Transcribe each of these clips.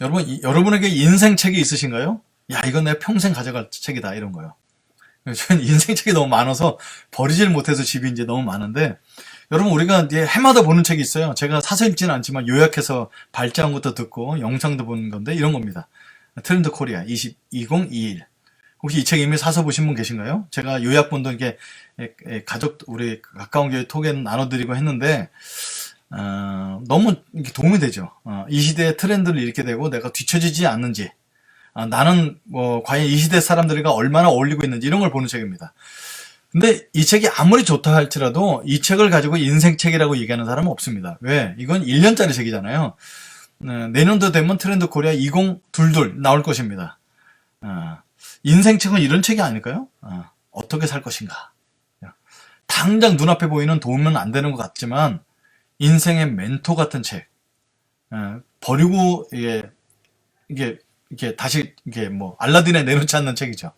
여러분에게 인생 책이 있으신가요? 야, 이건 내가 평생 가져갈 책이다, 이런 거요. 저는 인생 책이 너무 많아서 버리질 못해서 집이 이제 너무 많은데, 여러분, 우리가 이제 해마다 보는 책이 있어요. 제가 사서 읽지는 않지만 요약해서 발제한 것도 듣고 영상도 보는 건데, 이런 겁니다. 트렌드 코리아 2021. 혹시 이 책 이미 사서 보신 분 계신가요? 제가 요약본도 이렇게 가족, 우리 가까운 교회 톡에 나눠드리고 했는데, 너무 이렇게 도움이 되죠. 이 시대의 트렌드를 읽게 되고 내가 뒤처지지 않는지, 나는 뭐 과연 이 시대 사람들과 얼마나 어울리고 있는지 이런 걸 보는 책입니다. 근데 이 책이 아무리 좋다 할지라도 이 책을 가지고 인생책이라고 얘기하는 사람은 없습니다. 왜? 이건 1년짜리 책이잖아요. 내년도 되면 트렌드 코리아 2022 나올 것입니다. 인생책은 이런 책이 아닐까요? 어떻게 살 것인가. 당장 눈앞에 보이는 도움은 안 되는 것 같지만 인생의 멘토 같은 책. 버리고 이게 다시 이게 뭐 알라딘에 내놓지 않는 책이죠.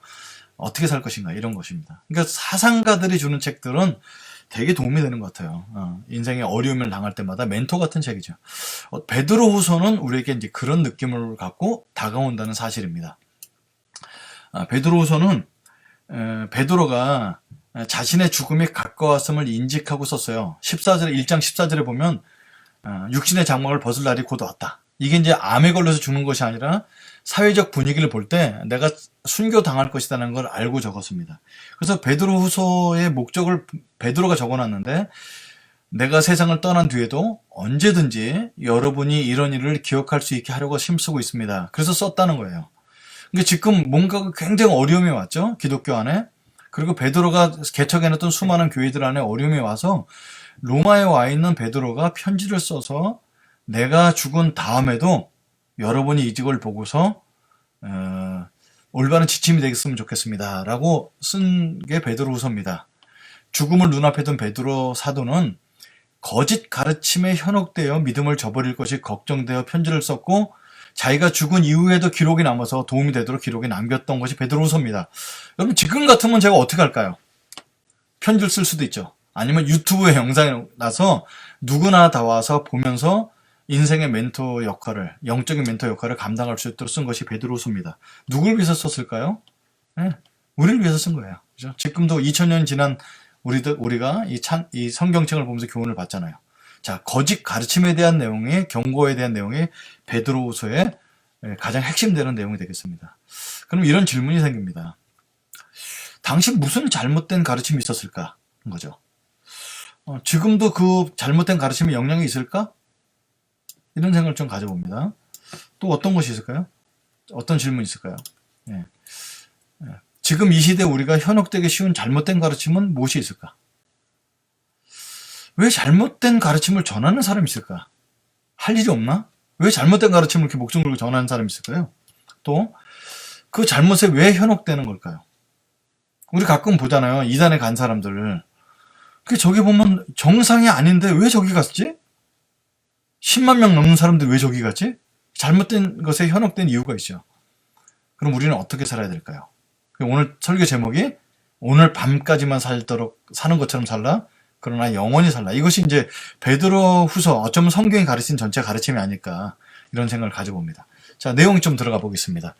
어떻게 살 것인가 이런 것입니다. 그러니까 사상가들이 주는 책들은 되게 도움이 되는 것 같아요. 인생의 어려움을 당할 때마다 멘토 같은 책이죠. 베드로후서는 우리에게 이제 그런 느낌을 갖고 다가온다는 사실입니다. 베드로후서는 베드로가 자신의 죽음이 가까웠음을 인직하고 썼어요. 14절에 1장 14절에 보면 육신의 장막을 벗을 날이 곧 왔다. 이게 이제 암에 걸려서 죽는 것이 아니라 사회적 분위기를 볼 때 내가 순교당할 것이라는 걸 알고 적었습니다. 그래서 베드로후서의 목적을 베드로가 적어놨는데 내가 세상을 떠난 뒤에도 언제든지 여러분이 이런 일을 기억할 수 있게 하려고 힘쓰고 있습니다. 그래서 썼다는 거예요. 근데 지금 뭔가 굉장히 어려움이 왔죠. 기독교 안에. 그리고 베드로가 개척해놨던 수많은 교회들 안에 어려움이 와서 로마에 와 있는 베드로가 편지를 써서 내가 죽은 다음에도 여러분이 이 직을 보고서 올바른 지침이 되겠으면 좋겠습니다. 라고 쓴 게 베드로후서입니다. 죽음을 눈앞에 둔 베드로 사도는 거짓 가르침에 현혹되어 믿음을 저버릴 것이 걱정되어 편지를 썼고 자기가 죽은 이후에도 기록이 남아서 도움이 되도록 기록에 남겼던 것이 베드로후서입니다. 여러분 지금 같으면 제가 어떻게 할까요? 편지를 쓸 수도 있죠. 아니면 유튜브에 영상이 나서 누구나 다 와서 보면서 인생의 멘토 역할을, 영적인 멘토 역할을 감당할 수 있도록 쓴 것이 베드로후서입니다. 누굴 위해서 썼을까요? 네, 우리를 위해서 쓴 거예요. 그죠? 지금도 2000년 지난 우리가 이 성경책을 보면서 교훈을 받잖아요. 자, 거짓 가르침에 대한 내용이, 경고에 대한 내용이 베드로후서의 가장 핵심되는 내용이 되겠습니다. 그럼 이런 질문이 생깁니다. 당시 무슨 잘못된 가르침이 있었을까? 거죠. 지금도 그 잘못된 가르침에 영향이 있을까? 이런 생각을 좀 가져봅니다. 또 어떤 것이 있을까요? 어떤 질문이 있을까요? 예. 지금 이 시대에 우리가 현혹되기 쉬운 잘못된 가르침은 무엇이 있을까? 왜 잘못된 가르침을 전하는 사람이 있을까? 할 일이 없나? 왜 잘못된 가르침을 이렇게 목숨 걸고 전하는 사람이 있을까요? 또 그 잘못에 왜 현혹되는 걸까요? 우리 가끔 보잖아요. 이단에 간 사람들. 그 저기 보면 정상이 아닌데 왜 저기 갔지? 10만 명 넘는 사람들 왜 저기 갔지? 잘못된 것에 현혹된 이유가 있죠. 그럼 우리는 어떻게 살아야 될까요? 오늘 설교 제목이 오늘 밤까지만 살도록 사는 것처럼 살라. 그러나 영원히 살라. 이것이 이제 베드로후서 어쩌면 성경이 가르친 전체 가르침이 아닐까 이런 생각을 가져봅니다. 자, 내용 좀 들어가 보겠습니다.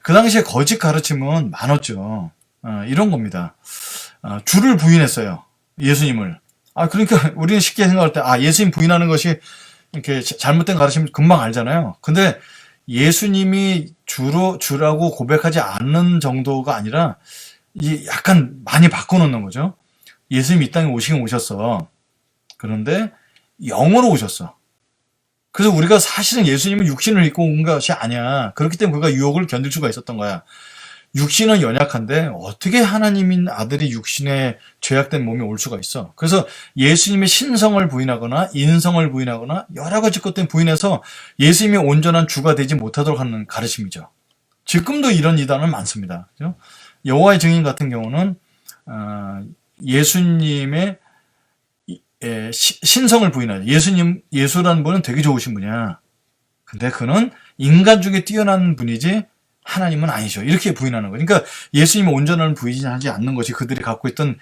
그 당시에 거짓 가르침은 많았죠. 이런 겁니다. 주를 부인했어요. 예수님을. 그러니까 우리는 쉽게 생각할 때 예수님 부인하는 것이 이렇게 잘못된 가르침 금방 알잖아요. 근데 예수님이 주라고 고백하지 않는 정도가 아니라 약간 많이 바꿔놓는 거죠. 예수님이 이 땅에 오시긴 오셨어. 그런데 영으로 오셨어. 그래서 우리가 사실은 예수님은 육신을 입고 온 것이 아니야. 그렇기 때문에 그가 유혹을 견딜 수가 있었던 거야. 육신은 연약한데 어떻게 하나님인 아들이 육신에 죄악된 몸에 올 수가 있어. 그래서 예수님의 신성을 부인하거나 인성을 부인하거나 여러 가지 것들 부인해서 예수님이 온전한 주가 되지 못하도록 하는 가르침이죠. 지금도 이런 이단은 많습니다. 그죠? 여호와의 증인 같은 경우는 예수님의 신성을 부인하죠. 예수라는 분은 되게 좋으신 분이야. 근데 그는 인간 중에 뛰어난 분이지 하나님은 아니죠. 이렇게 부인하는 거예요. 그러니까 예수님의 온전함을 부인하지 않는 것이 그들이 갖고 있던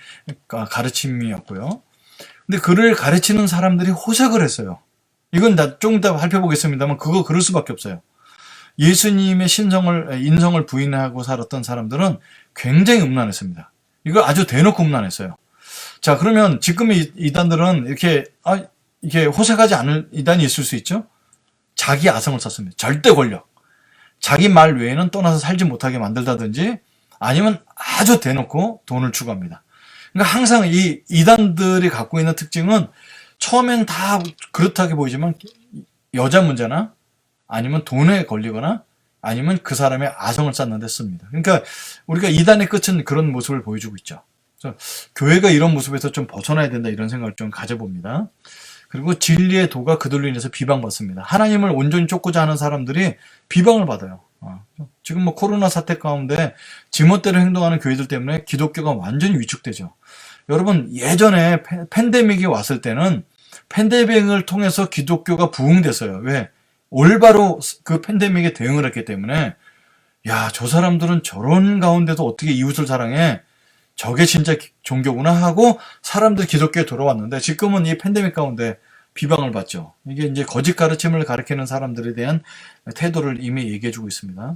가르침이었고요. 근데 그를 가르치는 사람들이 호색을 했어요. 이건 좀 이따 살펴보겠습니다만 그럴 수밖에 없어요. 예수님의 인성을 부인하고 살았던 사람들은 굉장히 음란했습니다. 이걸 아주 대놓고 음란했어요. 자, 그러면 지금의 이단들은 이렇게 호색하지 않을 이단이 있을 수 있죠? 자기 아성을 썼습니다. 절대 권력. 자기 말 외에는 떠나서 살지 못하게 만들다든지 아니면 아주 대놓고 돈을 추구합니다. 그러니까 항상 이 이단들이 갖고 있는 특징은 처음엔 다 그렇다게 보이지만 여자 문제나 아니면 돈에 걸리거나 아니면 그 사람의 아성을 쌓는 데 씁니다. 그러니까 우리가 이단의 끝은 그런 모습을 보여주고 있죠. 그래서 교회가 이런 모습에서 좀 벗어나야 된다 이런 생각을 좀 가져봅니다. 그리고 진리의 도가 그들로 인해서 비방받습니다. 하나님을 온전히 쫓고자 하는 사람들이 비방을 받아요. 지금 뭐 코로나 사태 가운데 지멋대로 행동하는 교회들 때문에 기독교가 완전히 위축되죠. 여러분 예전에 팬데믹이 왔을 때는 팬데믹을 통해서 기독교가 부흥됐어요. 왜? 올바로 그 팬데믹에 대응을 했기 때문에 야, 저 사람들은 저런 가운데도 어떻게 이웃을 사랑해? 저게 진짜 종교구나 하고 사람들 기독교에 돌아왔는데 지금은 이 팬데믹 가운데 비방을 받죠. 이게 이제 거짓 가르침을 가르치는 사람들에 대한 태도를 이미 얘기해주고 있습니다.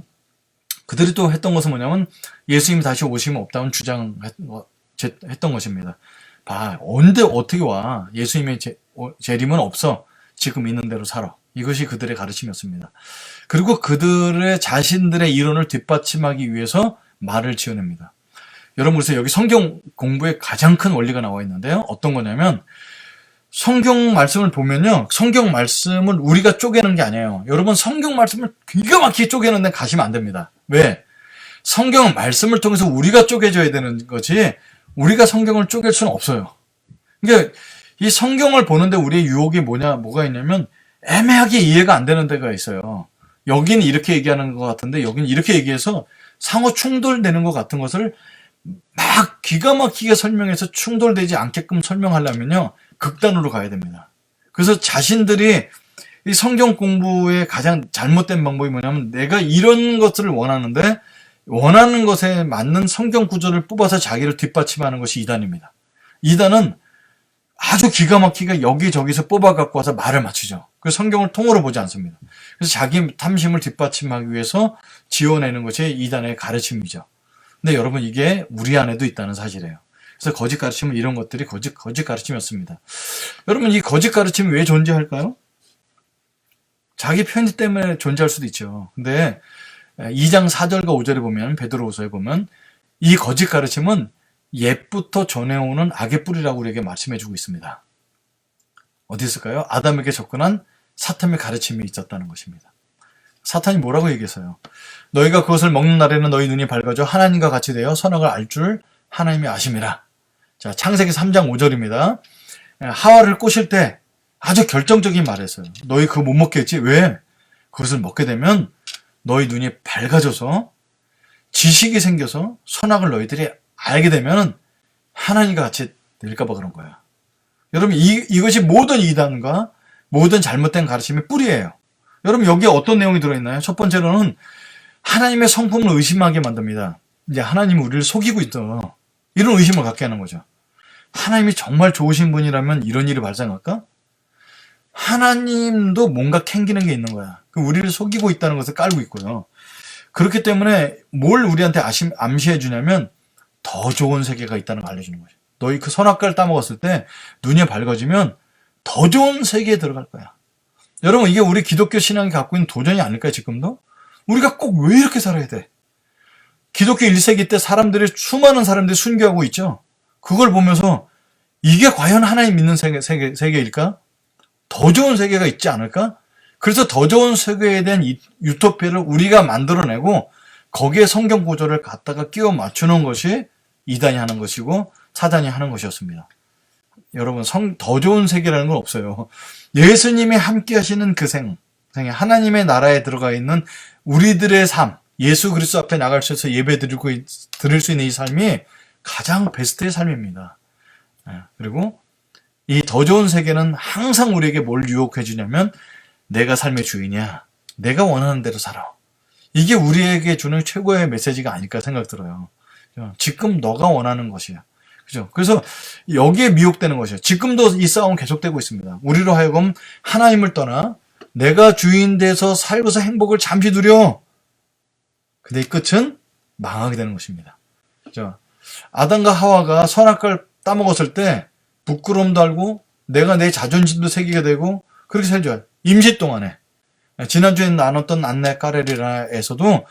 그들이 또 했던 것은 뭐냐면 예수님이 다시 오시면 없다는 주장했던 것입니다. 봐, 언제 어떻게 와? 예수님의 재림은 없어. 지금 있는 대로 살아. 이것이 그들의 가르침이었습니다. 그리고 그들의 자신들의 이론을 뒷받침하기 위해서 말을 지어냅니다. 여러분 그래서 여기 성경 공부에 가장 큰 원리가 나와 있는데요. 어떤 거냐면 성경 말씀을 보면요. 성경 말씀을 우리가 쪼개는 게 아니에요. 여러분 성경 말씀을 기가 막히게 쪼개는 데 가시면 안 됩니다. 왜? 성경 말씀을 통해서 우리가 쪼개져야 되는 거지 우리가 성경을 쪼갤 수는 없어요. 그러니까 이 성경을 보는데 우리의 유혹이 뭐가 있냐면 애매하게 이해가 안 되는 데가 있어요. 여기는 이렇게 얘기하는 것 같은데 여기는 이렇게 얘기해서 상호 충돌되는 것 같은 것을 막 기가 막히게 설명해서 충돌되지 않게끔 설명하려면요. 극단으로 가야 됩니다. 그래서 자신들이 이 성경 공부의 가장 잘못된 방법이 뭐냐면 내가 이런 것들을 원하는데 원하는 것에 맞는 성경 구절을 뽑아서 자기를 뒷받침하는 것이 이단입니다. 이단은 아주 기가 막히게 여기저기서 뽑아 갖고 와서 말을 맞추죠. 그래서 성경을 통으로 보지 않습니다. 그래서 자기 탐심을 뒷받침하기 위해서 지어내는 것이 이단의 가르침이죠. 근데 여러분 이게 우리 안에도 있다는 사실이에요. 그래서 거짓 가르침은 이런 것들이 거짓 가르침이었습니다. 여러분 이 거짓 가르침이 왜 존재할까요? 자기 편의 때문에 존재할 수도 있죠. 근데 2장 4절과 5절에 보면 베드로후서에 보면 이 거짓 가르침은 옛부터 전해오는 악의 뿌리라고 우리에게 말씀해주고 있습니다. 어디 있을까요? 아담에게 접근한 사탄의 가르침이 있었다는 것입니다. 사탄이 뭐라고 얘기했어요? 너희가 그것을 먹는 날에는 너희 눈이 밝아져 하나님과 같이 되어 선악을 알 줄 하나님이 아심이라. 자, 창세기 3장 5절입니다. 하와를 꼬실 때 아주 결정적인 말을 했어요. 너희 그거 못 먹겠지? 왜? 그것을 먹게 되면 너희 눈이 밝아져서 지식이 생겨서 선악을 너희들이 알게 되면 하나님과 같이 될까봐 그런 거야. 여러분 이것이 모든 이단과 모든 잘못된 가르침의 뿌리예요. 여러분 여기에 어떤 내용이 들어있나요? 첫 번째로는 하나님의 성품을 의심하게 만듭니다. 이제 하나님이 우리를 속이고 있다. 이런 의심을 갖게 하는 거죠. 하나님이 정말 좋으신 분이라면 이런 일이 발생할까? 하나님도 뭔가 캥기는 게 있는 거야. 우리를 속이고 있다는 것을 깔고 있고요. 그렇기 때문에 뭘 우리한테 암시해 주냐면 더 좋은 세계가 있다는 걸 알려주는 거죠. 너희 그 선악과를 따먹었을 때 눈이 밝아지면 더 좋은 세계에 들어갈 거야. 여러분 이게 우리 기독교 신앙이 갖고 있는 도전이 아닐까요? 지금도? 우리가 꼭 왜 이렇게 살아야 돼? 기독교 1세기 때 수많은 사람들이 순교하고 있죠. 그걸 보면서 이게 과연 하나님 믿는 세계일까? 더 좋은 세계가 있지 않을까? 그래서 더 좋은 세계에 대한 유토피아를 우리가 만들어내고 거기에 성경 구절을 갖다가 끼워 맞추는 것이 이단이 하는 것이고 사단이 하는 것이었습니다. 여러분 더 좋은 세계라는 건 없어요. 예수님이 함께 하시는 그 생에 하나님의 나라에 들어가 있는 우리들의 삶, 예수 그리스도 앞에 나갈 수 있어서 예배 드릴 수 있는 이 삶이 가장 베스트의 삶입니다. 그리고 이 더 좋은 세계는 항상 우리에게 뭘 유혹해 주냐면 내가 삶의 주인이야. 내가 원하는 대로 살아. 이게 우리에게 주는 최고의 메시지가 아닐까 생각 들어요. 지금 너가 원하는 것이야. 그죠? 그래서 여기에 미혹되는 것이에요. 지금도 이 싸움은 계속되고 있습니다. 우리로 하여금 하나님을 떠나 내가 주인 돼서 살고서 행복을 잠시 누려. 근데 이 끝은 망하게 되는 것입니다. 그죠? 아담과 하와가 선악과를 따먹었을 때 부끄러움도 알고 내가 내 자존심도 새기게 되고 그렇게 살죠. 임시 동안에. 지난주에 나눴던 안내 까레리라에서도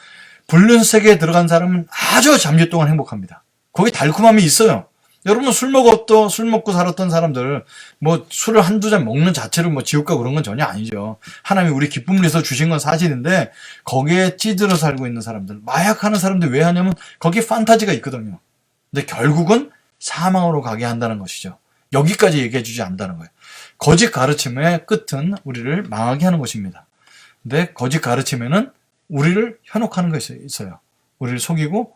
불륜 세계에 들어간 사람은 아주 잠시 동안 행복합니다. 거기 달콤함이 있어요. 여러분 술 먹고 살았던 사람들 뭐 술을 한두 잔 먹는 자체로 뭐 지옥 가고 그런 건 전혀 아니죠. 하나님이 우리 기쁨을 위해서 주신 건 사실인데 거기에 찌들어 살고 있는 사람들, 마약하는 사람들 왜 하냐면 거기에 판타지가 있거든요. 근데 결국은 사망으로 가게 한다는 것이죠. 여기까지 얘기해 주지 않는다는 거예요. 거짓 가르침의 끝은 우리를 망하게 하는 것입니다. 근데 거짓 가르침에는 우리를 현혹하는 것이 있어요. 우리를 속이고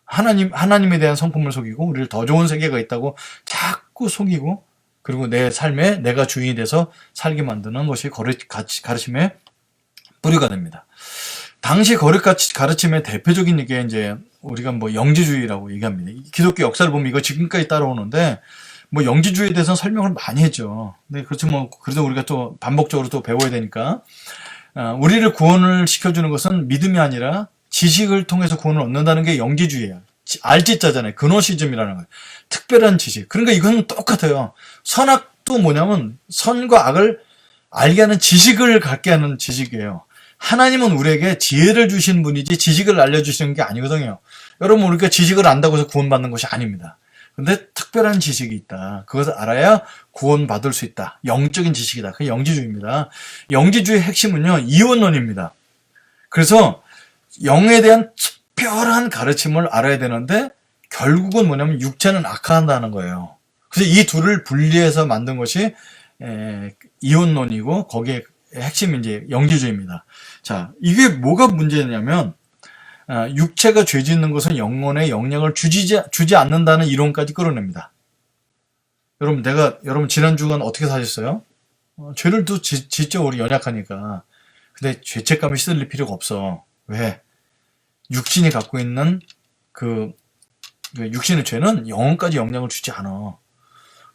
하나님에 대한 성품을 속이고 우리를 더 좋은 세계가 있다고 자꾸 속이고 그리고 내 삶에 내가 주인이 돼서 살게 만드는 것이 거짓 가르침의 뿌리가 됩니다. 당시 거짓 가르침의 대표적인 게 이제 우리가 뭐 영지주의라고 얘기합니다. 기독교 역사를 보면 이거 지금까지 따라오는데 뭐 영지주의에 대해서는 설명을 많이 했죠. 근데 그렇죠. 뭐 그래도 우리가 또 반복적으로 또 배워야 되니까 우리를 구원을 시켜주는 것은 믿음이 아니라 지식을 통해서 구원을 얻는다는 게 영지주의예요. 알지자잖아요. 그노시즘이라는 거예요. 특별한 지식. 그러니까 이건 똑같아요. 선악도 뭐냐면 선과 악을 알게 하는 지식을 갖게 하는 지식이에요. 하나님은 우리에게 지혜를 주신 분이지 지식을 알려주시는 게 아니거든요. 여러분 우리가 지식을 안다고 해서 구원받는 것이 아닙니다. 근데 특별한 지식이 있다. 그것을 알아야 구원받을 수 있다. 영적인 지식이다. 그게 영지주의입니다. 영지주의의 핵심은요. 이원론입니다. 그래서 영에 대한 특별한 가르침을 알아야 되는데 결국은 뭐냐면 육체는 악화한다는 거예요. 그래서 이 둘을 분리해서 만든 것이 이원론이고 거기에 핵심이 이제 영지주의입니다. 자, 이게 뭐가 문제냐면 육체가 죄 짓는 것은 영혼에 영향을 주지 않는다는 이론까지 끌어냅니다. 여러분 지난 주간 어떻게 사셨어요? 죄를 또 짓죠. 우리 연약하니까. 근데 죄책감이 시들릴 필요가 없어. 왜? 육신이 갖고 있는 그 육신의 죄는 영혼까지 영향을 주지 않아.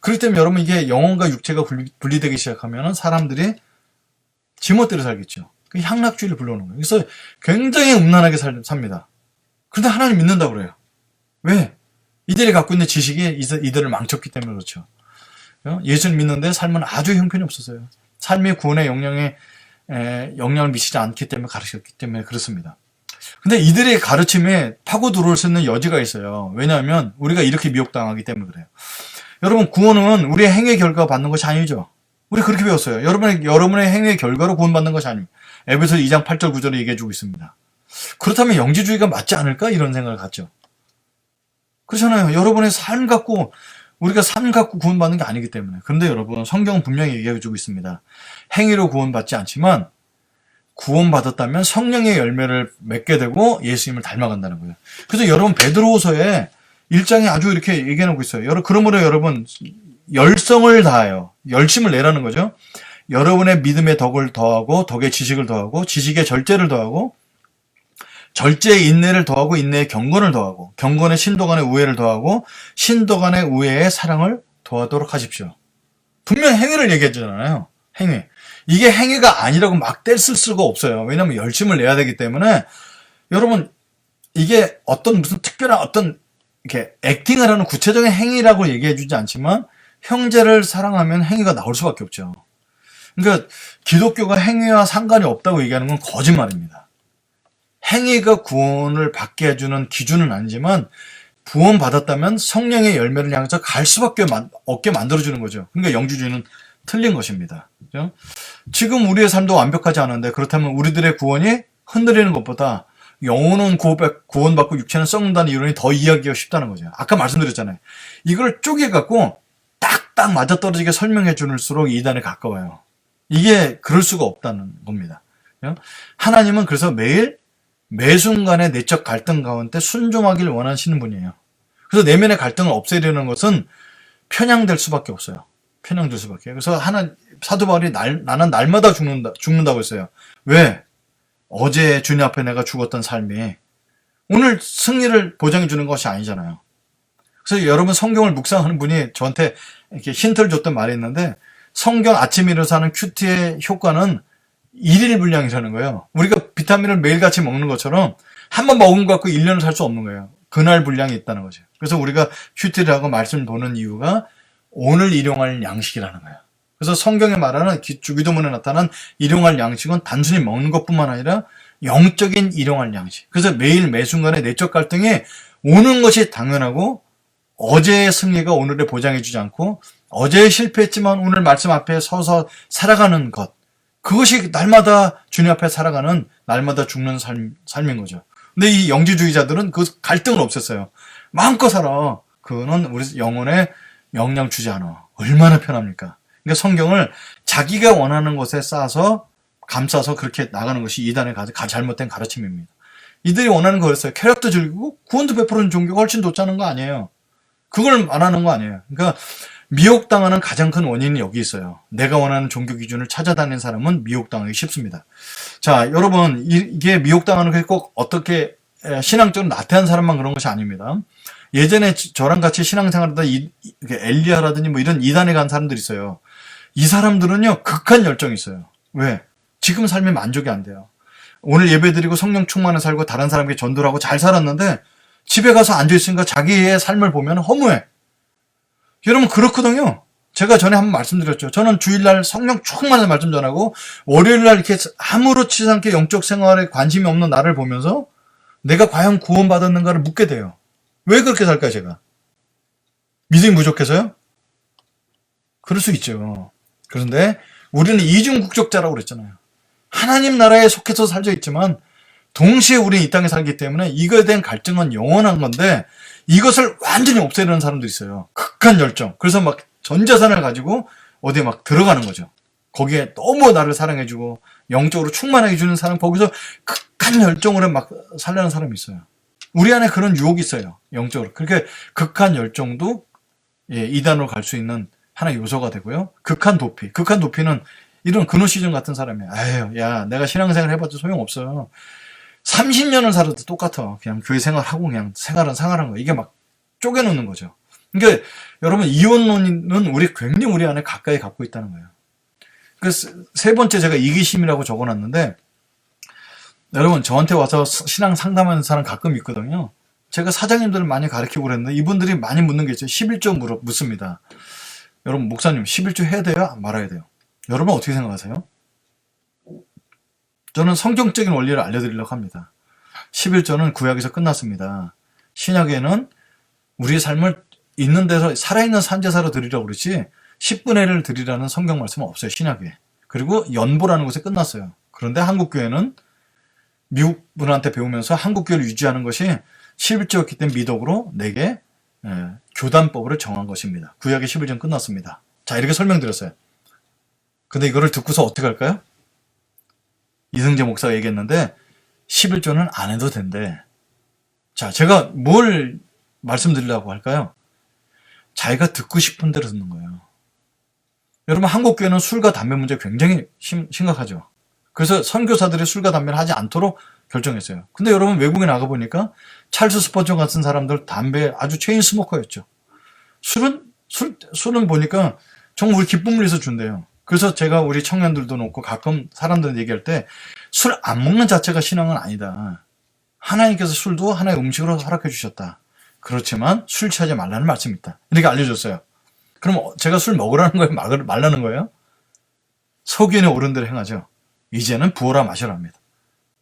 그렇기 때문에 여러분 이게 영혼과 육체가 분리되기 시작하면 사람들이 지멋대로 살겠죠. 그 향락주의를 불러오는 거예요. 그래서 굉장히 음란하게 삽니다. 그런데 하나님 믿는다고 그래요. 왜? 이들이 갖고 있는 지식이 이들을 망쳤기 때문에 그렇죠. 예수를 믿는데 삶은 아주 형편이 없었어요. 삶의 구원에 영향을 미치지 않기 때문에 가르쳤기 때문에 그렇습니다. 근데 이들의 가르침에 파고 들어올 수 있는 여지가 있어요. 왜냐하면 우리가 이렇게 미혹당하기 때문에 그래요. 여러분 구원은 우리의 행위의 결과가 받는 것이 아니죠. 우리 그렇게 배웠어요. 여러분의 행위의 결과로 구원받는 것이 아닙니다. 에베소 2장 8절 9절에 얘기해주고 있습니다. 그렇다면 영지주의가 맞지 않을까? 이런 생각을 갖죠. 그렇잖아요. 여러분의 삶 갖고 우리가 삶 갖고 구원받는 게 아니기 때문에. 그런데 여러분 성경은 분명히 얘기해주고 있습니다. 행위로 구원받지 않지만 구원받았다면 성령의 열매를 맺게 되고 예수님을 닮아간다는 거예요. 그래서 여러분 베드로후서에 1장에 아주 이렇게 얘기해놓고 있어요. 그러므로 여러분 열성을 다하여 열심을 내라는 거죠. 여러분의 믿음의 덕을 더하고 덕의 지식을 더하고 지식의 절제를 더하고 절제의 인내를 더하고 인내의 경건을 더하고 경건의 신도 간의 우애를 더하고 신도 간의 우애의 사랑을 더하도록 하십시오. 분명 행위를 얘기했잖아요. 행위. 이게 행위가 아니라고 막 떼쓸 수가 없어요. 왜냐하면 열심을 내야 되기 때문에 여러분 이게 무슨 특별한 이렇게 액팅을 하는 구체적인 행위라고 얘기해주지 않지만 형제를 사랑하면 행위가 나올 수밖에 없죠. 그러니까 기독교가 행위와 상관이 없다고 얘기하는 건 거짓말입니다. 행위가 구원을 받게 해주는 기준은 아니지만 구원받았다면 성령의 열매를 향해서 갈 수밖에 없게 만들어주는 거죠. 그러니까 영지주의는 틀린 것입니다. 그렇죠? 지금 우리의 삶도 완벽하지 않은데 그렇다면 우리들의 구원이 흔들리는 것보다 영혼은 구원받고 육체는 썩는다는 이론이 더 이해하기가 쉽다는 거죠. 아까 말씀드렸잖아요. 이걸 쪼개갖고 딱딱 맞아떨어지게 설명해 줄수록 이단에 가까워요. 이게 그럴 수가 없다는 겁니다. 하나님은 그래서 매 순간의 내적 갈등 가운데 순종하기를 원하시는 분이에요. 그래서 내면의 갈등을 없애려는 것은 편향될 수밖에 없어요. 편향될 수밖에. 그래서 사도 바울이 나는 날마다 죽는다고 했어요. 왜? 어제 주님 앞에 내가 죽었던 삶이 오늘 승리를 보장해 주는 것이 아니잖아요. 그래서 여러분 성경을 묵상하는 분이 저한테 이렇게 힌트를 줬던 말이 있는데 성경 아침 일어나서 하는 큐티의 효과는 일일 분량이라는 거예요. 우리가 비타민을 매일같이 먹는 것처럼 한 번 먹은 것 갖고 1년을 살 수 없는 거예요. 그날 분량이 있다는 거죠. 그래서 우리가 큐티라고 말씀 보는 이유가 오늘 일용할 양식이라는 거예요. 그래서 성경에 말하는 주기도문에 나타난 일용할 양식은 단순히 먹는 것뿐만 아니라 영적인 일용할 양식. 그래서 매일 매 순간에 내적 갈등이 오는 것이 당연하고 어제의 승리가 오늘의 보장해주지 않고 어제 실패했지만 오늘 말씀 앞에 서서 살아가는 것. 그것이 날마다 주님 앞에 살아가는 날마다 죽는 삶인 거죠. 근데 이 영지주의자들은 그 갈등을 없앴어요. 마음껏 살아. 그거는 우리 영혼에 영향 주지 않아. 얼마나 편합니까? 그러니까 성경을 자기가 원하는 것에 쌓아서 감싸서 그렇게 나가는 것이 이단의 잘못된 가르침입니다. 이들이 원하는 거였어요. 쾌락도 즐기고 구원도 베푸는 종교가 훨씬 돋자는 거 아니에요. 그걸 말하는 거 아니에요. 그러니까 미혹당하는 가장 큰 원인이 여기 있어요. 내가 원하는 종교 기준을 찾아다니는 사람은 미혹당하기 쉽습니다. 자, 여러분, 이게 미혹당하는 게 꼭 어떻게 신앙적으로 나태한 사람만 그런 것이 아닙니다. 예전에 저랑 같이 신앙생활하다 엘리야라든지 뭐 이런 이단에 간 사람들이 있어요. 이 사람들은요, 극한 열정이 있어요. 왜? 지금 삶이 만족이 안 돼요. 오늘 예배드리고 성령 충만을 살고 다른 사람에게 전도를 하고 잘 살았는데 집에 가서 앉아있으니까 자기의 삶을 보면 허무해. 여러분 그렇거든요. 제가 전에 한번 말씀드렸죠. 저는 주일날 성령 충만한 말씀 전하고 월요일날 이렇게 아무렇지 않게 영적 생활에 관심이 없는 나를 보면서 내가 과연 구원받았는가를 묻게 돼요. 왜 그렇게 살까요, 제가? 믿음이 부족해서요? 그럴 수 있죠. 그런데 우리는 이중국적자라고 그랬잖아요. 하나님 나라에 속해서 살져 있지만 동시에 우리는 이 땅에 살기 때문에 이거에 대한 갈증은 영원한 건데 이것을 완전히 없애려는 사람도 있어요. 극한 열정. 그래서 막 전 재산을 가지고 어디에 막 들어가는 거죠. 거기에 너무 나를 사랑해주고 영적으로 충만하게 해주는 사람, 거기서 극한 열정으로 막 살려는 사람이 있어요. 우리 안에 그런 유혹이 있어요. 영적으로. 그렇게 극한 열정도 이단으로 갈 수 있는 하나의 요소가 되고요. 극한 도피. 극한 도피는 이런 그노시즘 같은 사람이에요. 아유, 야, 내가 신앙생활 해봤자 소용없어요. 30년을 살아도 똑같아. 그냥 교회 생활하고 그냥 생활은 상활한 거. 이게 막 쪼개놓는 거죠. 그러니까 여러분 이혼론은 굉장히 우리 안에 가까이 갖고 있다는 거예요. 그래서 세 번째 제가 이기심이라고 적어놨는데 여러분 저한테 와서 신앙 상담하는 사람 가끔 있거든요. 제가 사장님들을 많이 가르치고 그랬는데 이분들이 많이 묻는 게 있어요. 11조 묻습니다. 여러분 목사님 11조 해야 돼요? 말아야 돼요? 여러분 어떻게 생각하세요? 저는 성경적인 원리를 알려드리려고 합니다. 11조는 구약에서 끝났습니다. 신약에는 우리의 삶을 있는 데서 살아있는 산제사로 드리라고 그러지 10분의 1을 드리라는 성경 말씀은 없어요. 신약에. 그리고 연보라는 곳에 끝났어요. 그런데 한국교회는 미국 분한테 배우면서 한국교회를 유지하는 것이 11조였기 때문에 미덕으로 내게 교단법을 정한 것입니다. 구약의 11조는 끝났습니다. 자, 이렇게 설명드렸어요. 근데 이거를 듣고서 어떻게 할까요? 이승재 목사가 얘기했는데 11조는 안 해도 된대. 자, 제가 뭘 말씀드리려고 할까요? 자기가 듣고 싶은 대로 듣는 거예요. 여러분 한국교회는 술과 담배 문제 굉장히 심각하죠. 그래서 선교사들이 술과 담배를 하지 않도록 결정했어요. 근데 여러분 외국에 나가보니까 찰스 스퍼전 같은 사람들 담배 아주 체인 스모커였죠. 술은 보니까 정말 우리 기쁨을 위해서 준대요. 그래서 제가 우리 청년들도 놓고 가끔 사람들 얘기할 때 술 안 먹는 자체가 신앙은 아니다. 하나님께서 술도 하나의 음식으로 허락해 주셨다. 그렇지만 술 취하지 말라는 말씀이 있다. 이렇게 알려줬어요. 그럼 제가 술 먹으라는 거예요? 말라는 거예요? 서기관의 옳은대로 행하죠. 이제는 부어라 마셔라 합니다.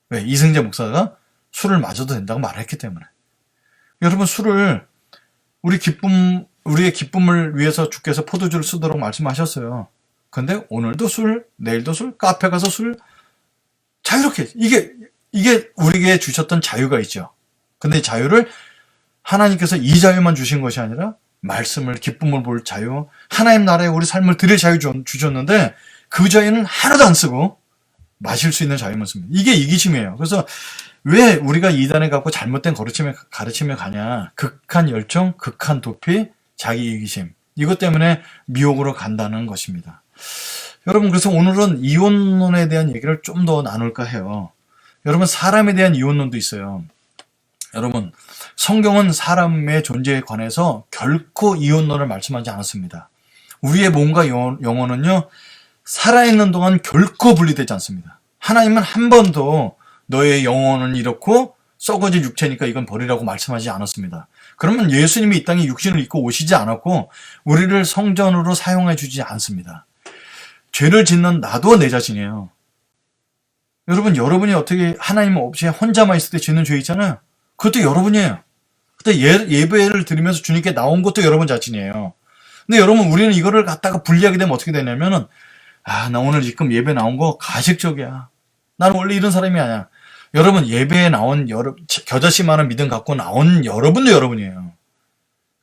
왜? 이승재 목사가 술을 마셔도 된다고 말했기 때문에. 여러분 술을 우리의 기쁨을 위해서 주께서 포도주를 쓰도록 말씀하셨어요. 근데 오늘도 술, 내일도 술, 카페 가서 술, 자유롭게. 이게 우리에게 주셨던 자유가 있죠. 근데 이 자유를 하나님께서 이 자유만 주신 것이 아니라 말씀을, 기쁨을 볼 자유, 하나님 나라에 우리 삶을 드릴 자유 주셨는데 그 자유는 하나도 안 쓰고 마실 수 있는 자유만 씁니다. 이게 이기심이에요. 그래서 왜 우리가 이단에 갖고 잘못된 가르침에 가냐. 극한 열정, 극한 도피, 자기 이기심. 이것 때문에 미혹으로 간다는 것입니다. 여러분 그래서 오늘은 이혼론에 대한 얘기를 좀 더 나눌까 해요. 여러분 사람에 대한 이혼론도 있어요. 여러분 성경은 사람의 존재에 관해서 결코 이혼론을 말씀하지 않았습니다. 우리의 몸과 영혼은요 살아있는 동안 결코 분리되지 않습니다. 하나님은 한 번도 너의 영혼은 이렇고 썩어질 육체니까 이건 버리라고 말씀하지 않았습니다. 그러면 예수님이 이 땅에 육신을 입고 오시지 않았고 우리를 성전으로 사용해 주지 않습니다. 죄를 짓는 나도 내 자신이에요. 여러분이 어떻게 하나님 없이 혼자만 있을 때 짓는 죄 있잖아요. 그것도 여러분이에요. 그때 예배를 드리면서 주님께 나온 것도 여러분 자신이에요. 근데 여러분, 우리는 이거를 갖다가 분리하게 되면 어떻게 되냐면은, 나 오늘 지금 예배 나온 거 가식적이야. 나는 원래 이런 사람이 아니야. 여러분, 예배에 나온 겨자씨 많은 믿음 갖고 나온 여러분도 여러분이에요.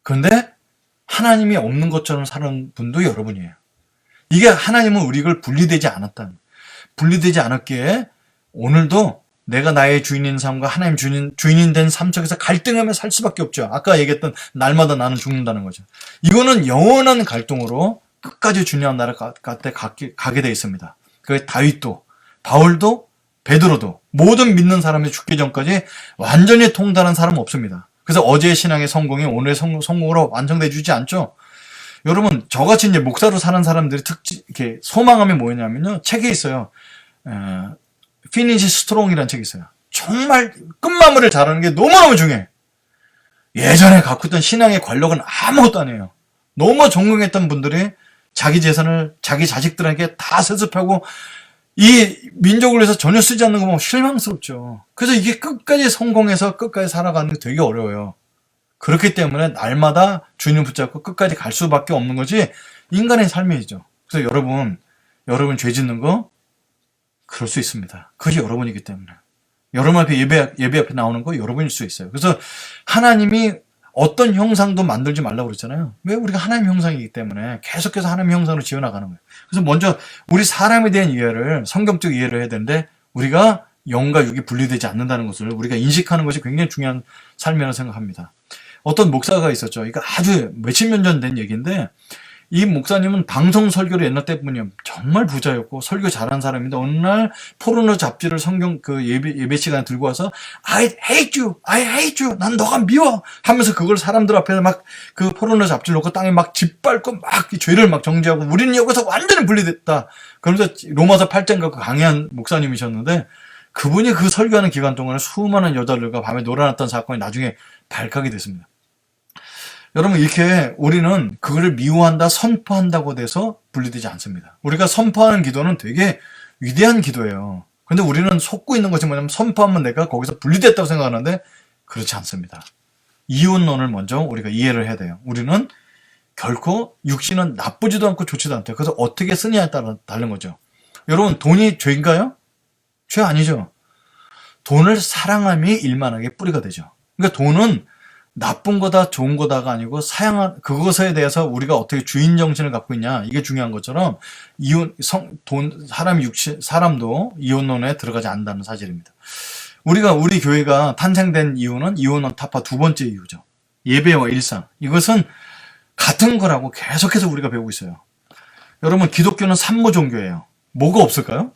그런데 하나님이 없는 것처럼 사는 분도 여러분이에요. 이게 하나님은 우리를 분리되지 않았기에 오늘도 내가 나의 주인인 삶과 하나님 주인인 된 삶 속에서 갈등하며 살 수밖에 없죠. 아까 얘기했던 날마다 나는 죽는다는 거죠. 이거는 영원한 갈등으로 끝까지 주님 나라 가게 돼 있습니다. 그 다윗도, 바울도, 베드로도 모든 믿는 사람이 죽기 전까지 완전히 통달한 사람은 없습니다. 그래서 어제의 신앙의 성공이 오늘의 성공으로 완성돼 주지 않죠. 여러분, 저같이 이제 목사로 사는 사람들이 이렇게 소망함이 뭐냐면요. 책에 있어요. 피니시 스트롱이라는 책이 있어요. 정말 끝마무리를 잘하는 게 너무너무 중요해. 예전에 갖고 있던 신앙의 권력은 아무것도 아니에요. 너무 존경했던 분들이 자기 재산을 자기 자식들에게 다 세습하고 이 민족을 위해서 전혀 쓰지 않는 거 보면 실망스럽죠. 그래서 이게 끝까지 성공해서 끝까지 살아가는 게 되게 어려워요. 그렇기 때문에 날마다 주님 붙잡고 끝까지 갈 수밖에 없는 거지 인간의 삶이죠. 그래서 여러분 죄 짓는 거 그럴 수 있습니다. 그것이 여러분이기 때문에. 여러분 앞에 예배 앞에 나오는 거 여러분일 수 있어요. 그래서 하나님이 어떤 형상도 만들지 말라고 그랬잖아요. 왜? 우리가 하나님 형상이기 때문에 계속해서 하나님 형상으로 지어나가는 거예요. 그래서 먼저 우리 사람에 대한 이해를, 성경적 이해를 해야 되는데 우리가 영과 육이 분리되지 않는다는 것을 우리가 인식하는 것이 굉장히 중요한 삶이라고 생각합니다. 어떤 목사가 있었죠. 이거 아주 몇십 년 전 된 얘기인데 이 목사님은 방송 설교를 옛날 때뿐이요. 정말 부자였고 설교 잘하는 사람인데 어느 날 포르노 잡지를 성경 그 예배 시간에 들고 와서 I hate you. 난 너가 미워. 하면서 그걸 사람들 앞에서 막 그 포르노 잡지를 놓고 땅에 막 짓밟고 막 죄를 막 정죄하고 우리는 여기서 완전히 분리됐다. 그러면서 로마서 8장 갖고 강의한 목사님이셨는데 그분이 그 설교하는 기간 동안에 수많은 여자들과 밤에 놀아났던 사건이 나중에 발각이 됐습니다. 여러분, 이렇게 우리는 그거를 미워한다, 선포한다고 돼서 분리되지 않습니다. 우리가 선포하는 기도는 되게 위대한 기도예요. 근데 우리는 속고 있는 것이 뭐냐면 선포하면 내가 거기서 분리됐다고 생각하는데 그렇지 않습니다. 이혼론을 먼저 우리가 이해를 해야 돼요. 우리는 결코 육신은 나쁘지도 않고 좋지도 않대요. 그래서 어떻게 쓰냐에 따라 다른 거죠. 여러분, 돈이 죄인가요? 죄 아니죠. 돈을 사랑함이 일만하게 뿌리가 되죠. 그러니까 돈은 나쁜 거다 좋은 거다가 아니고 그것에 대해서 우리가 어떻게 주인 정신을 갖고 있냐 이게 중요한 것처럼 사람도 이혼론에 들어가지 않는다는 사실입니다. 우리 교회가 탄생된 이유는 이혼론 타파 두 번째 이유죠. 예배와 일상. 이것은 같은 거라고 계속해서 우리가 배우고 있어요. 여러분, 기독교는 산모 종교예요. 뭐가 없을까요?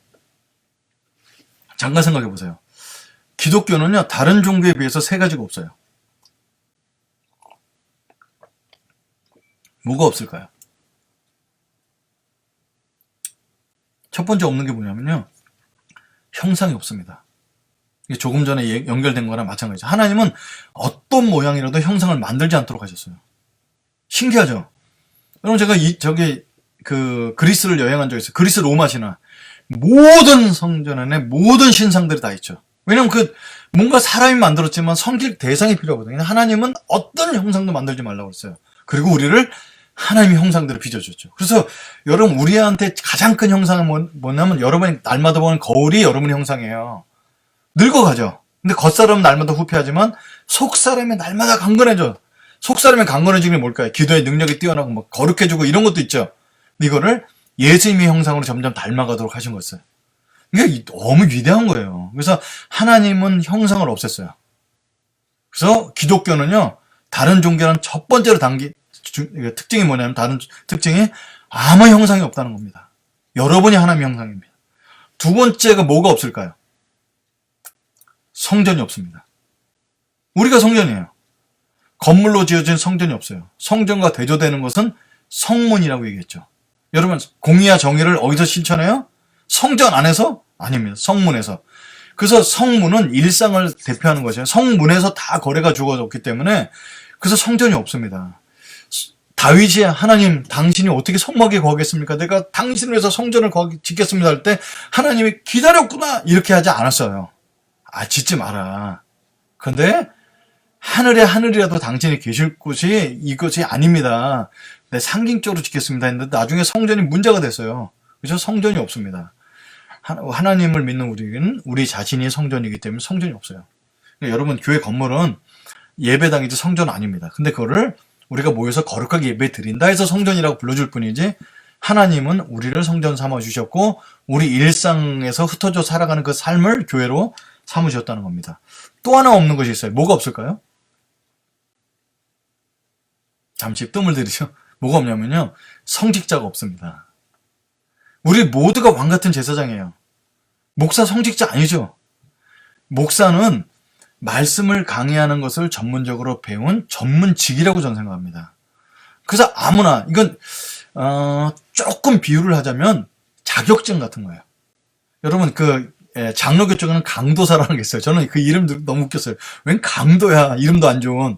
잠깐 생각해 보세요. 기독교는요, 다른 종교에 비해서 세 가지가 없어요. 뭐가 없을까요? 첫 번째 없는 게 뭐냐면요. 형상이 없습니다. 이게 조금 전에 연결된 거랑 마찬가지죠. 하나님은 어떤 모양이라도 형상을 만들지 않도록 하셨어요. 신기하죠? 여러분, 제가 그리스를 여행한 적이 있어요. 그리스 로마 신화. 모든 성전 안에 모든 신상들이 다 있죠. 왜냐면 뭔가 사람이 만들었지만 섬길 대상이 필요하거든요. 하나님은 어떤 형상도 만들지 말라고 했어요. 그리고 우리를 하나님의 형상대로 빚어줬죠. 그래서 여러분, 우리한테 가장 큰 형상은 뭐냐면 여러분이 날마다 보는 거울이 여러분의 형상이에요. 늙어가죠. 근데 겉사람은 날마다 후패하지만 속사람이 날마다 강건해져. 속사람이 강건해지는 게 뭘까요? 기도의 능력이 뛰어나고 뭐 거룩해지고 이런 것도 있죠. 근데 이거를 예수님의 형상으로 점점 닮아가도록 하신 거였어요. 이게 너무 위대한 거예요. 그래서 하나님은 형상을 없앴어요. 그래서 기독교는요, 다른 종교는 첫 번째로 특징이 뭐냐면 다른 특징이 아무 형상이 없다는 겁니다. 여러분이 하나님의 형상입니다. 두 번째가 뭐가 없을까요? 성전이 없습니다. 우리가 성전이에요. 건물로 지어진 성전이 없어요. 성전과 대조되는 것은 성문이라고 얘기했죠. 여러분, 공의와 정의를 어디서 실천해요? 성전 안에서 아닙니다. 성문에서. 그래서 성문은 일상을 대표하는 것이에요. 성문에서 다 거래가 주어졌기 때문에 그래서 성전이 없습니다. 다윗이 하나님 당신이 어떻게 성막에 거하겠습니까? 내가 당신을 위해서 성전을 짓겠습니다 할 때 하나님이 기다렸구나 이렇게 하지 않았어요. 짓지 마라. 그런데 하늘의 하늘이라도 당신이 계실 곳이 이것이 아닙니다. 내 상징적으로 짓겠습니다 했는데 나중에 성전이 문제가 됐어요. 그래서 성전이 없습니다. 하나님을 믿는 우리는 우리 자신이 성전이기 때문에 성전이 없어요. 그러니까 여러분 교회 건물은 예배당이지 성전 아닙니다. 근데 그거를 우리가 모여서 거룩하게 예배 드린다 해서 성전이라고 불러줄 뿐이지 하나님은 우리를 성전 삼아 주셨고 우리 일상에서 흩어져 살아가는 그 삶을 교회로 삼으셨다는 겁니다. 또 하나 없는 것이 있어요. 뭐가 없을까요? 잠시 뜸을 들이죠. 뭐가 없냐면요. 성직자가 없습니다. 우리 모두가 왕같은 제사장이에요. 목사 성직자 아니죠. 목사는 말씀을 강의하는 것을 전문적으로 배운 전문직이라고 저는 생각합니다. 그래서 아무나 이건 조금 비유를 하자면 자격증 같은 거예요. 여러분 장로교 쪽에는 강도사라는 게 있어요. 저는 그 이름 너무 웃겼어요. 웬 강도야. 이름도 안 좋은.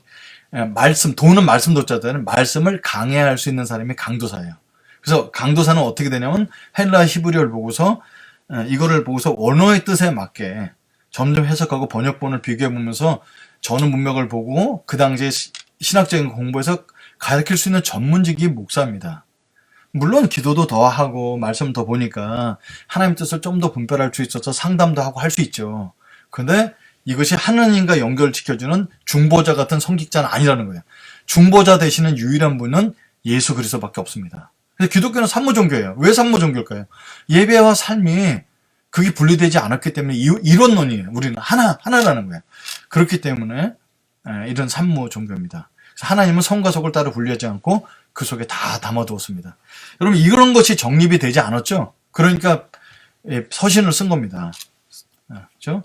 도는 말씀 도자잖아요. 말씀을 강해할 수 있는 사람이 강도사예요. 그래서 강도사는 어떻게 되냐면 헬라 히브리어를 보고서 이거를 보고서 원어의 뜻에 맞게 점점 해석하고 번역본을 비교해보면서 전후 문맥을 보고 그 당시에 신학적인 공부에서 가르칠 수 있는 전문직이 목사입니다. 물론 기도도 더 하고 말씀 더 보니까 하나님 뜻을 좀 더 분별할 수 있어서 상담도 하고 할 수 있죠. 근데 이것이 하나님과 연결시켜주는 중보자 같은 성직자는 아니라는 거예요. 중보자 되시는 유일한 분은 예수 그리스도밖에 없습니다. 근데 기독교는 산모종교예요. 왜 산모종교일까요? 예배와 삶이 그게 분리되지 않았기 때문에 이론론이에요. 우리는 하나라는 거예요. 그렇기 때문에 이런 산모종교입니다. 하나님은 성과 속을 따로 분리하지 않고 그 속에 다 담아두었습니다. 여러분 이런 것이 정립이 되지 않았죠? 그러니까 서신을 쓴 겁니다. 그렇죠?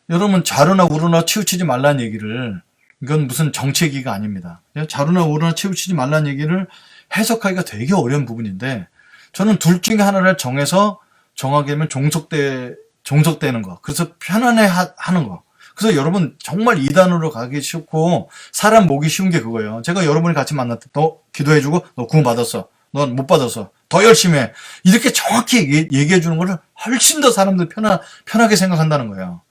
여러분 좌로나 우로나 치우치지 말라는 얘기를 이건 무슨 정치 얘기가 아닙니다. 좌로나 우로나 치우치지 말라는 얘기를 해석하기가 되게 어려운 부분인데 저는 둘 중에 하나를 정하게 되면 종속되는 거. 그래서 편안해 하는 거. 그래서 여러분 정말 이단으로 가기 쉽고 사람 모기 쉬운 게 그거예요. 제가 여러분이 같이 만날 때 너 기도해주고 너 구원 받았어. 넌 못 받았어. 더 열심히 해. 이렇게 정확히 얘기해 주는 거를 훨씬 더 사람들이 편하게 생각한다는 거예요.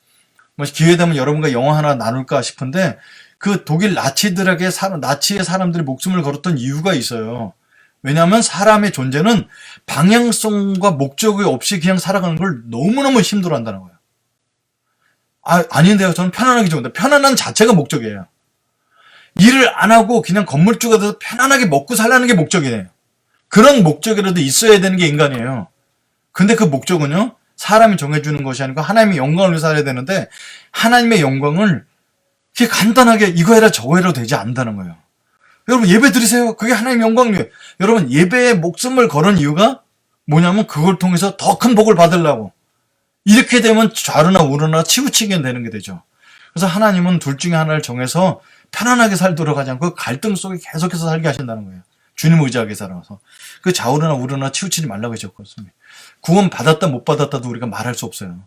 뭐 기회 되면 여러분과 영어 하나 나눌까 싶은데 그 독일 나치의 사람들이 목숨을 걸었던 이유가 있어요. 왜냐하면 사람의 존재는 방향성과 목적이 없이 그냥 살아가는 걸 너무너무 힘들어한다는 거예요. 아닌데요. 저는 편안하게 좋은데 편안한 자체가 목적이에요. 일을 안 하고 그냥 건물주가 돼서 편안하게 먹고 살라는 게 목적이에요. 그런 목적이라도 있어야 되는 게 인간이에요. 근데 그 목적은요. 사람이 정해주는 것이 아니고 하나님의 영광을 위해서 살아야 되는데 하나님의 영광을 이렇게 간단하게 이거 해라 저거 해라 되지 않는다는 거예요. 여러분 예배 드리세요. 그게 하나님의 영광이에요. 여러분 예배에 목숨을 걸은 이유가 뭐냐면 그걸 통해서 더 큰 복을 받으려고. 이렇게 되면 좌로나 우로나 치우치게 되는 게 되죠. 그래서 하나님은 둘 중에 하나를 정해서 편안하게 살도록 하지 않고 갈등 속에 계속해서 살게 하신다는 거예요. 주님 의지하게 살아서. 그 좌우로나 우로나 치우치지 말라고 하셨거든요. 구원 받았다 못 받았다도 우리가 말할 수 없어요.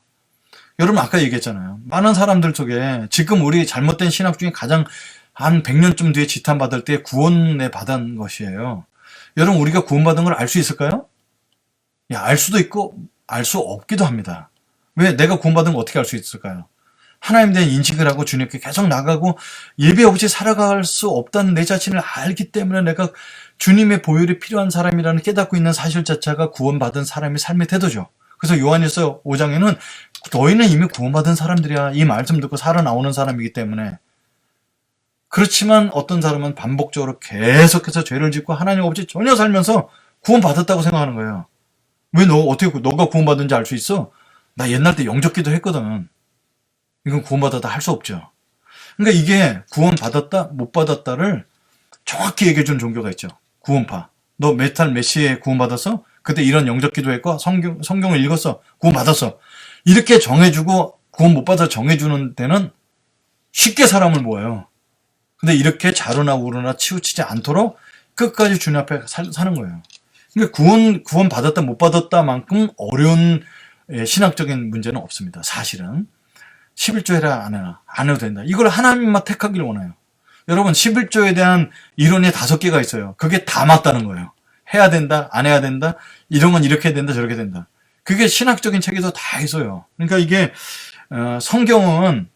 여러분 아까 얘기했잖아요. 많은 사람들 속에 지금 우리 잘못된 신학 중에 가장 한 100년쯤 뒤에 지탄받을 때 구원에 받은 것이에요. 여러분 우리가 구원받은 걸 알 수 있을까요? 알 수도 있고 알 수 없기도 합니다. 왜 내가 구원받은 거 어떻게 알 수 있을까요? 하나님에 대한 인식을 하고 주님께 계속 나가고 예배 없이 살아갈 수 없다는 내 자신을 알기 때문에 내가 주님의 보혈이 필요한 사람이라는 깨닫고 있는 사실 자체가 구원받은 사람의 삶의 태도죠. 그래서 요한일서 5장에는 너희는 이미 구원받은 사람들이야. 이 말씀 듣고 살아나오는 사람이기 때문에. 그렇지만 어떤 사람은 반복적으로 계속해서 죄를 짓고 하나님 없이 전혀 살면서 구원받았다고 생각하는 거예요. 왜 너가 구원받은지 알 수 있어? 나 옛날 때 영접기도 했거든. 이건 구원받았다 할 수 없죠. 그러니까 이게 구원받았다 못 받았다를 정확히 얘기해 준 종교가 있죠. 구원파. 너 몇 시에 구원받았어? 그때 이런 영접기도 했고 성경을 읽었어. 구원받았어. 이렇게 정해주고 구원 못 받아 정해주는 데는 쉽게 사람을 모아요. 근데 이렇게 좌로나 우로나 치우치지 않도록 끝까지 주님 앞에 사는 거예요. 그러니까 구원 받았다 못 받았다만큼 어려운 신학적인 문제는 없습니다. 사실은 11조 해라 안 해라 안 해도 된다. 이걸 하나님만 택하기를 원해요. 여러분 11조에 대한 이론이 5개가 있어요. 그게 다 맞다는 거예요. 해야 된다 안 해야 된다 이런 건 이렇게 해야 된다 저렇게 된다. 그게 신학적인 책에도 다 있어요. 그러니까 이게 성경은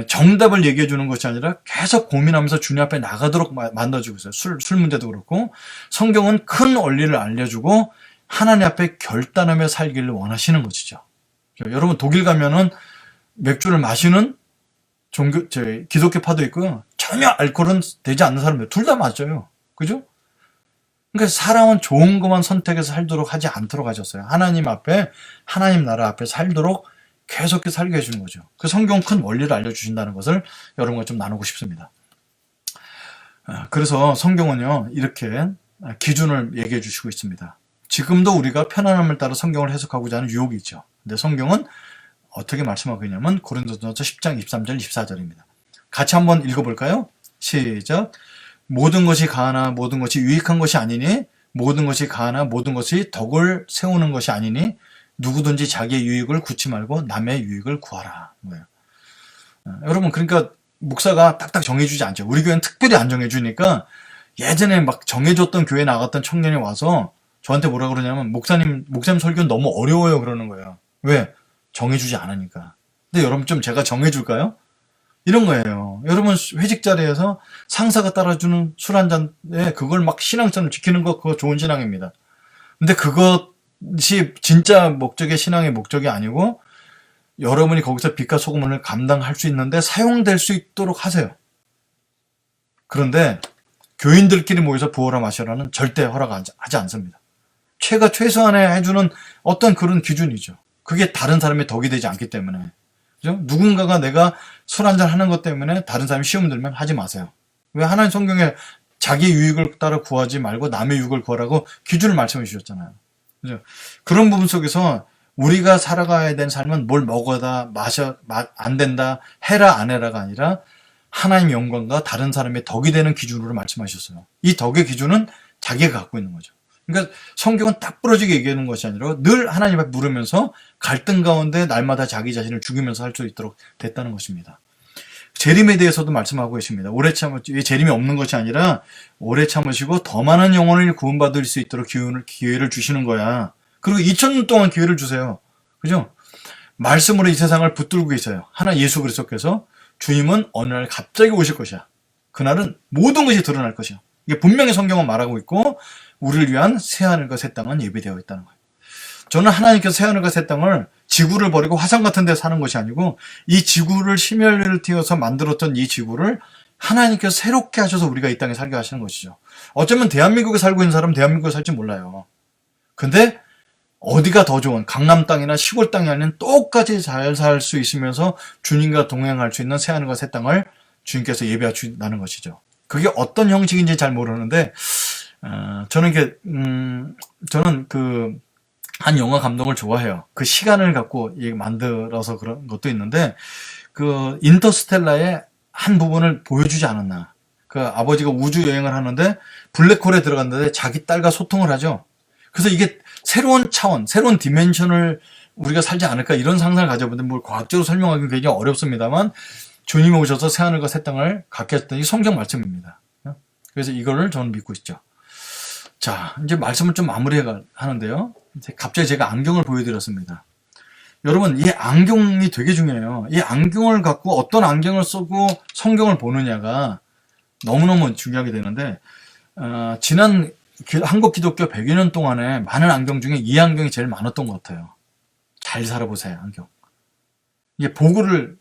정답을 얘기해 주는 것이 아니라 계속 고민하면서 주님 앞에 나가도록 만들어주고 있어요. 술 문제도 그렇고 성경은 큰 원리를 알려주고 하나님 앞에 결단하며 살기를 원하시는 것이죠. 여러분 독일 가면은 맥주를 마시는 기독교파도 있고요. 전혀 알코올은 되지 않는 사람들 둘 다 맞아요. 그죠? 그러니까 사람은 좋은 것만 선택해서 살도록 하지 않도록 하셨어요. 하나님 앞에 하나님 나라 앞에 살도록 계속해서 살게 해주는 거죠. 그 성경 큰 원리를 알려주신다는 것을 여러분과 좀 나누고 싶습니다. 그래서 성경은요 이렇게 기준을 얘기해 주시고 있습니다. 지금도 우리가 편안함을 따라 성경을 해석하고자 하는 유혹이 있죠. 근데 성경은 어떻게 말씀하고 있냐면 고린도전서 10장 23절 24절입니다. 같이 한번 읽어볼까요? 시작. 모든 것이 가하나 모든 것이 유익한 것이 아니니 모든 것이 가하나 모든 것이 덕을 세우는 것이 아니니 누구든지 자기의 유익을 구치 말고 남의 유익을 구하라. 여러분 그러니까 목사가 딱딱 정해주지 않죠. 우리 교회는 특별히 안 정해주니까 예전에 막 정해줬던 교회 나갔던 청년이 와서 저한테 뭐라 그러냐면 목사님 설교는 너무 어려워요 그러는 거예요. 왜? 정해주지 않으니까. 근데 여러분 좀 제가 정해줄까요? 이런 거예요. 여러분 회식 자리에서 상사가 따라주는 술 한 잔에 그걸 막 신앙처럼 지키는 거 그거 좋은 신앙입니다. 근데 그것이 진짜 목적의 신앙의 목적이 아니고 여러분이 거기서 빛과 소금을 감당할 수 있는데 사용될 수 있도록 하세요. 그런데 교인들끼리 모여서 부어라 마셔라는 절대 허락하지 않습니다. 최소한에 해주는 어떤 그런 기준이죠. 그게 다른 사람의 덕이 되지 않기 때문에. 그죠? 누군가가 내가 술 한잔 하는 것 때문에 다른 사람이 시험 들면 하지 마세요. 왜 하나님 성경에 자기 유익을 따라 구하지 말고 남의 유익을 구하라고 기준을 말씀해 주셨잖아요. 그죠? 그런 부분 속에서 우리가 살아가야 되는 삶은 뭘 먹어다, 안 된다, 해라, 안 해라가 아니라 하나님의 영광과 다른 사람의 덕이 되는 기준으로 말씀하셨어요. 이 덕의 기준은 자기가 갖고 있는 거죠. 그러니까 성경은 딱 부러지게 얘기하는 것이 아니라 늘 하나님 앞에 물으면서 갈등 가운데 날마다 자기 자신을 죽이면서 할 수 있도록 됐다는 것입니다. 재림에 대해서도 말씀하고 계십니다. 재림이 없는 것이 아니라 오래 참으시고 더 많은 영혼을 구원받을 수 있도록 기회를 주시는 거야. 그리고 2000년 동안 기회를 주세요. 그죠? 말씀으로 이 세상을 붙들고 계세요. 하나 예수 그리스도께서 주님은 어느 날 갑자기 오실 것이야. 그날은 모든 것이 드러날 것이야. 이게 분명히 성경은 말하고 있고 우리를 위한 새하늘과 새 땅은 예비되어 있다는 거예요. 저는 하나님께서 새하늘과 새 땅을 지구를 버리고 화성 같은 데 사는 것이 아니고 이 지구를 심혈을 띄어서 만들었던 이 지구를 하나님께서 새롭게 하셔서 우리가 이 땅에 살게 하시는 것이죠. 어쩌면 대한민국에 살고 있는 사람은 대한민국에 살지 몰라요. 근데 어디가 더 좋은 강남 땅이나 시골 땅이 아닌 똑같이 잘 살 수 있으면서 주님과 동행할 수 있는 새하늘과 새 땅을 주님께서 예배하신다는 것이죠. 그게 어떤 형식인지 잘 모르는데 저는 한 영화 감독을 좋아해요. 그 시간을 갖고 만들어서 그런 것도 있는데, 그 인터스텔라의 한 부분을 보여주지 않았나. 그 아버지가 우주 여행을 하는데 블랙홀에 들어갔는데 자기 딸과 소통을 하죠. 그래서 이게 새로운 차원, 새로운 디멘션을 우리가 살지 않을까 이런 상상을 가져보는데 뭘 과학적으로 설명하기는 굉장히 어렵습니다만 주님이 오셔서 새하늘과 새 땅을 갖게 했던 이 성경 말씀입니다. 그래서 이거를 저는 믿고 있죠. 자, 이제 말씀을 좀 마무리해 하는데요. 갑자기 제가 안경을 보여드렸습니다. 여러분, 이 안경이 되게 중요해요. 이 안경을 갖고 어떤 안경을 쓰고 성경을 보느냐가 너무너무 중요하게 되는데, 지난 한국 기독교 100여 년 동안에 많은 안경 중에 이 안경이 제일 많았던 것 같아요. 잘 살아보세요, 안경. 이게 보고를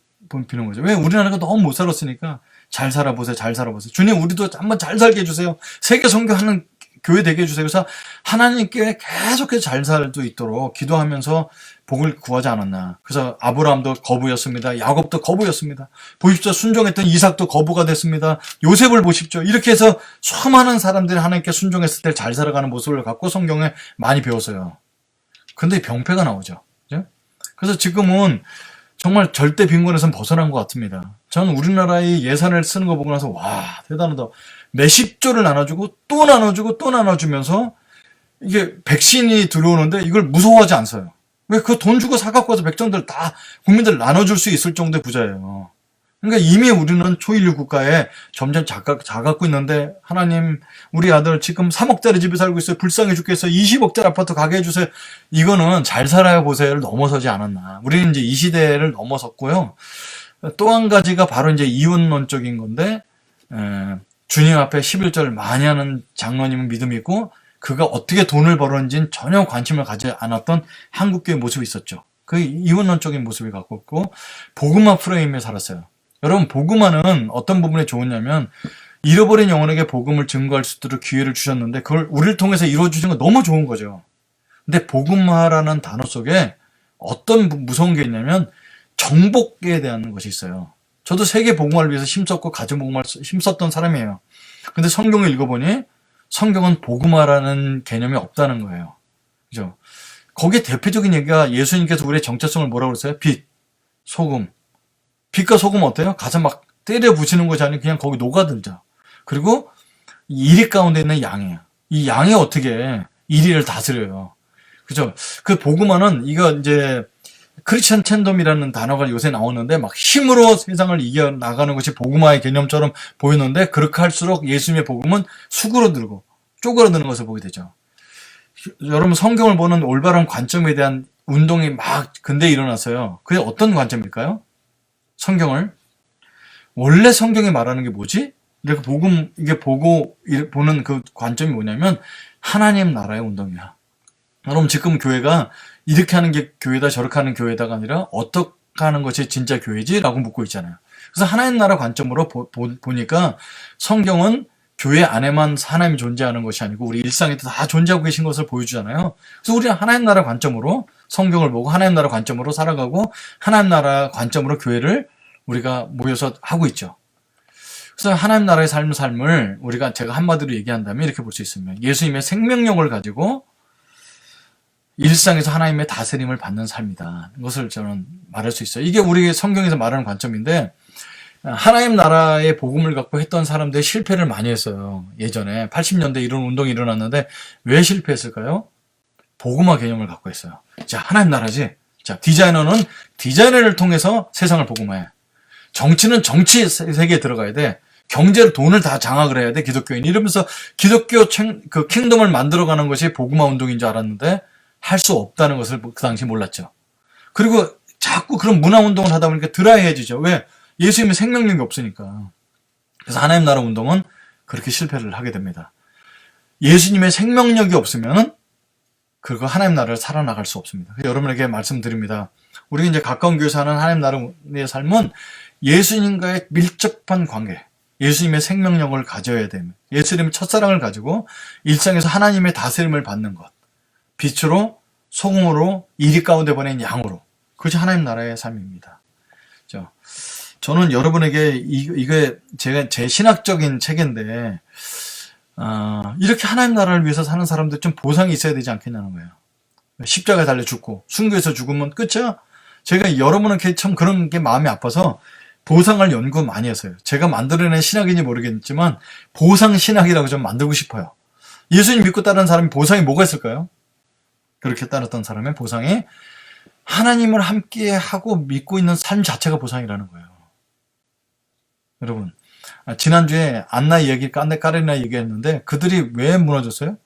비는 거죠. 왜? 우리나라가 너무 못 살았으니까 잘 살아보세요, 잘 살아보세요. 주님, 우리도 한번 잘 살게 해주세요. 세계 선교하는 교회 되게 해주세요. 그래서 하나님께 계속해서 잘 살도 있도록 기도하면서 복을 구하지 않았나. 그래서 아브라함도 거부였습니다. 야곱도 거부였습니다. 보십시오. 순종했던 이삭도 거부가 됐습니다. 요셉을 보십시오. 이렇게 해서 수많은 사람들이 하나님께 순종했을 때 잘 살아가는 모습을 갖고 성경에 많이 배웠어요. 근데 병폐가 나오죠. 그죠? 그래서 지금은 정말 절대 빈곤에선 벗어난 것 같습니다. 저는 우리나라의 예산을 쓰는 거 보고 나서 와, 대단하다. 몇십 조를 나눠주고 또 나눠주고 또 나눠주면서 이게 백신이 들어오는데 이걸 무서워하지 않어요. 왜 그 돈 주고 사갖고 와서 백성들 다 국민들 나눠줄 수 있을 정도의 부자예요. 그러니까 이미 우리는 초일류 국가에 점점 작아갖고 있는데, 하나님 우리 아들 지금 3억짜리 집에 살고 있어요. 불쌍해 죽겠어요. 20억짜리 아파트 가게 해주세요. 이거는 잘 살아야 보세요를 넘어서지 않았나. 우리는 이제 이 시대를 넘어섰고요. 또 한 가지가 바로 이제 이혼론적인 건데, 주님 앞에 11절 많이 하는 장로님은 믿음이 있고, 그가 어떻게 돈을 벌었는지는 전혀 관심을 가지 않았던 한국교회 모습이 있었죠. 그 이혼론적인 모습을 갖고 있고, 복음화 프레임에 살았어요. 여러분, 복음화는 어떤 부분에 좋으냐면, 잃어버린 영혼에게 복음을 증거할 수 있도록 기회를 주셨는데, 그걸 우리를 통해서 이루어주신 건 너무 좋은 거죠. 근데 복음화라는 단어 속에 어떤 무서운 게 있냐면, 정복에 대한 것이 있어요. 저도 세계 복음화를 위해서 힘썼고 가정 복음화를 힘썼던 사람이에요. 근데 성경을 읽어보니 성경은 복음화라는 개념이 없다는 거예요. 그죠? 거기에 대표적인 얘기가, 예수님께서 우리의 정체성을 뭐라고 그랬어요? 빛, 소금. 빛과 소금 어때요? 가서 막 때려 부시는 것이 아니고 그냥 거기 녹아들죠. 그리고 이리 가운데 있는 양이에요. 이 양이 어떻게 이리를 다스려요. 그죠? 그 복음화는 이거 이제 크리스천 챈덤이라는 단어가 요새 나오는데, 막 힘으로 세상을 이겨나가는 것이 복음화의 개념처럼 보이는데, 그렇게 할수록 예수님의 복음은 수그러들고 쪼그러드는 것을 보게 되죠. 여러분, 성경을 보는 올바른 관점에 대한 운동이 막 근대에 일어났어요. 그게 어떤 관점일까요? 성경을 원래 성경이 말하는 게 뭐지? 이렇게 이게 보고 보는 그 관점이 뭐냐면, 하나님 나라의 운동이야. 여러분, 지금 교회가 이렇게 하는 게 교회다, 저렇게 하는 교회다가 아니라 어떻게 하는 것이 진짜 교회지? 라고 묻고 있잖아요. 그래서 하나님 나라 관점으로 보니까 성경은 교회 안에만 하나님이 존재하는 것이 아니고 우리 일상에도 다 존재하고 계신 것을 보여주잖아요. 그래서 우리는 하나님 나라 관점으로 성경을 보고 하나님 나라 관점으로 살아가고, 하나님 나라 관점으로 교회를 우리가 모여서 하고 있죠. 그래서 하나님 나라의 삶을 우리가, 제가 한마디로 얘기한다면 이렇게 볼 수 있습니다. 예수님의 생명력을 가지고 일상에서 하나님의 다스림을 받는 삶이다. 이것을 저는 말할 수 있어요. 이게 우리 성경에서 말하는 관점인데, 하나님 나라의 복음을 갖고 했던 사람들이 실패를 많이 했어요. 예전에 80년대 이런 운동이 일어났는데 왜 실패했을까요? 복음화 개념을 갖고 있어요. 자, 하나님 나라지. 자, 디자이너는 디자이너를 통해서 세상을 복음화해. 정치는 정치 세계에 들어가야 돼. 경제로 돈을 다 장악을 해야 돼, 기독교인. 이러면서 기독교 그 킹덤을 만들어가는 것이 복음화 운동인 줄 알았는데 할 수 없다는 것을 그 당시 몰랐죠. 그리고 자꾸 그런 문화 운동을 하다 보니까 드라이해지죠. 왜? 예수님의 생명력이 없으니까. 그래서 하나님 나라 운동은 그렇게 실패를 하게 됩니다. 예수님의 생명력이 없으면 그거 하나님 나라를 살아나갈 수 없습니다. 여러분에게 말씀드립니다. 우리 이제 가까운 교회에서 하는 하나님 나라의 삶은 예수님과의 밀접한 관계, 예수님의 생명력을 가져야 됩니다. 예수님의 첫사랑을 가지고 일상에서 하나님의 다스림을 받는 것, 빛으로, 소금으로, 이리 가운데 보낸 양으로, 그것이 하나님 나라의 삶입니다. 저는 여러분에게 이게 제 신학적인 책인데, 이렇게 하나님 나라를 위해서 사는 사람들 좀 보상이 있어야 되지 않겠냐는 거예요. 십자가에 달려 죽고 순교해서 죽으면 끝이야. 제가 여러분에게 참 그런 게 마음이 아파서 보상을 연구 많이 했어요. 제가 만들어낸 신학인지 모르겠지만 보상 신학이라고 좀 만들고 싶어요. 예수님 믿고 따르는 사람이 보상이 뭐가 있을까요? 그렇게 따랐던 사람의 보상이 하나님을 함께 하고 믿고 있는 삶 자체가 보상이라는 거예요. 여러분, 지난주에 안나 얘기, 까레나 얘기했는데 그들이 왜 무너졌어요?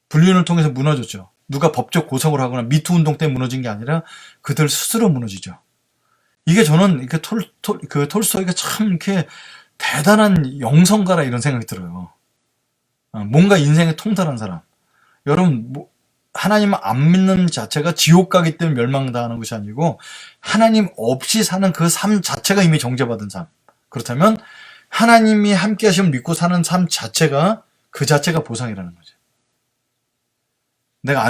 불륜을 통해서 무너졌죠. 누가 법적 고성을 하거나 미투 운동 때문에 무너진 게 아니라 그들 스스로 무너지죠. 이게 저는 톨스토이가 참 이렇게 대단한 영성가라 이런 생각이 들어요. 뭔가 인생에 통달한 사람. 여러분, 하나님을 안 믿는 자체가 지옥 가기 때문에 멸망당하는 것이 아니고 하나님 없이 사는 그 삶 자체가 이미 정죄받은 삶. 그렇다면 하나님이 함께 하시면 믿고 사는 삶 자체가 그 자체가 보상이라는 거죠. 내가 안